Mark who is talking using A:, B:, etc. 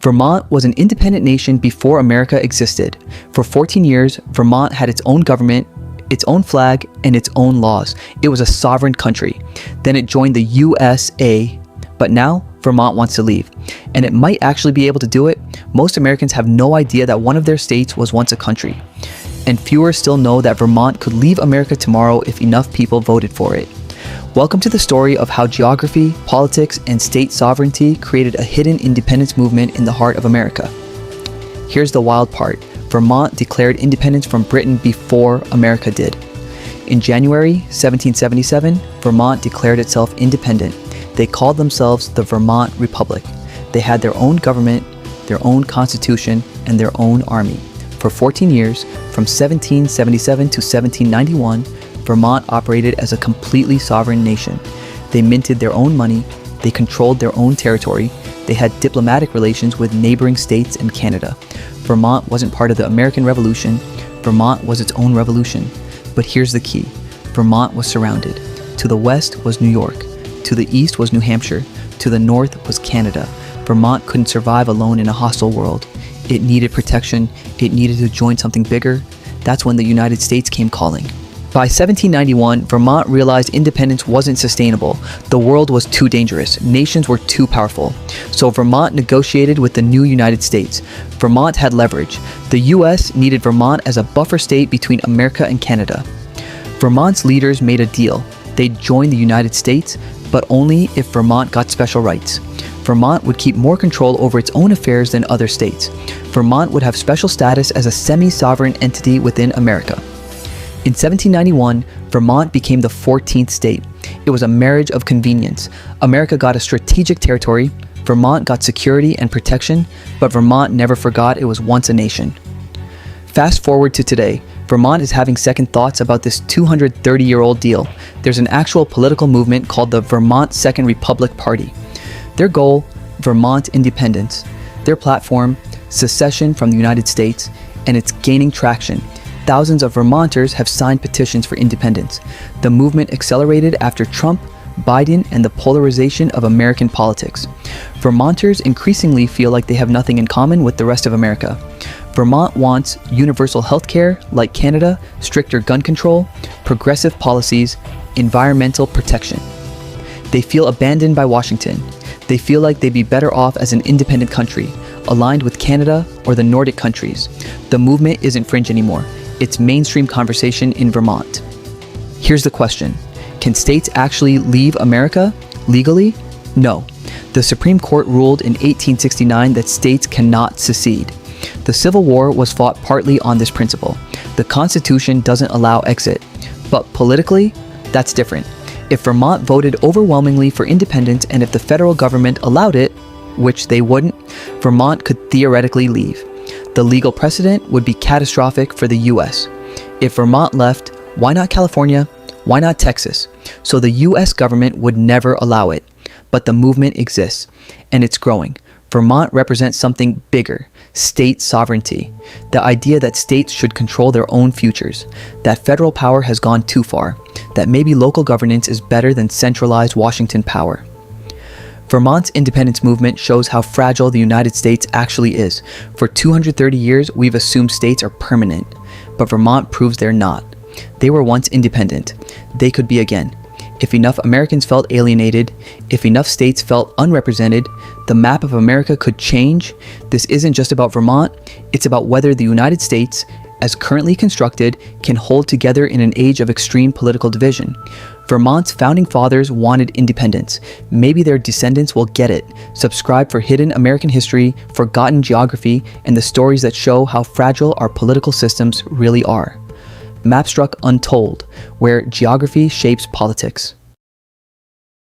A: Vermont was an independent nation before America existed. For 14 years, Vermont had its own government, its own flag, and its own laws. It was a sovereign country. Then it joined the USA, but now Vermont wants to leave. And it might actually be able to do it. Most Americans have no idea that one of their states was once a country. And fewer still know that Vermont could leave America tomorrow if enough people voted for it. Welcome to the story of how geography, politics, and state sovereignty created a hidden independence movement in the heart of America. Here's the wild part. Vermont declared independence from Britain before America did. In January 1777, Vermont declared itself independent. They called themselves the Vermont Republic. They had their own government, their own constitution, and their own army. For 14 years, from 1777 to 1791, Vermont operated as a completely sovereign nation. They minted their own money, they controlled their own territory, they had diplomatic relations with neighboring states and Canada. Vermont wasn't part of the American Revolution. Vermont was its own revolution. But here's the key. Vermont was surrounded. To the west was New York. To the east was New Hampshire. To the north was Canada. Vermont couldn't survive alone in a hostile world. It needed protection. It needed to join something bigger. That's when the United States came calling. By 1791, Vermont realized independence wasn't sustainable. The world was too dangerous. Nations were too powerful. So Vermont negotiated with the new United States. Vermont had leverage. The US needed Vermont as a buffer state between America and Canada. Vermont's leaders made a deal. They'd join the United States, but only if Vermont got special rights. Vermont would keep more control over its own affairs than other states. Vermont would have special status as a semi-sovereign entity within America. In 1791, Vermont became the 14th state. It was a marriage of convenience. America got a strategic territory, Vermont got security and protection, but Vermont never forgot it was once a nation. Fast forward to today, Vermont is having second thoughts about this 230-year-old deal. There's an actual political movement called the Vermont Second Republic Party. Their goal, Vermont independence. Their platform, secession from the United States, and it's gaining traction. Thousands of Vermonters have signed petitions for independence. The movement accelerated after Trump, Biden, and the polarization of American politics. Vermonters increasingly feel like they have nothing in common with the rest of America. Vermont wants universal health care, like Canada, stricter gun control, progressive policies, environmental protection. They feel abandoned by Washington. They feel like they'd be better off as an independent country, aligned with Canada or the Nordic countries. The movement isn't fringe anymore. It's mainstream conversation in Vermont. Here's the question. Can states actually leave America legally? No. The Supreme Court ruled in 1869 that states cannot secede. The Civil War was fought partly on this principle. The Constitution doesn't allow exit. But politically, that's different. If Vermont voted overwhelmingly for independence and if the federal government allowed it, which they wouldn't, Vermont could theoretically leave. The legal precedent would be catastrophic for the US. If Vermont left, why not California? Why not Texas? So the US government would never allow it. But the movement exists, and it's growing. Vermont represents something bigger, state sovereignty. The idea that states should control their own futures, that federal power has gone too far, that maybe local governance is better than centralized Washington power. Vermont's independence movement shows how fragile the United States actually is. For 230 years, we've assumed states are permanent, but Vermont proves they're not. They were once independent. They could be again. If enough Americans felt alienated, if enough states felt unrepresented, the map of America could change. This isn't just about Vermont, it's about whether the United States, as currently constructed, can hold together in an age of extreme political division. Vermont's founding fathers wanted independence. Maybe their descendants will get it. Subscribe for hidden American history, forgotten geography, and the stories that show how fragile our political systems really are. Mapstruck Untold, where geography shapes politics.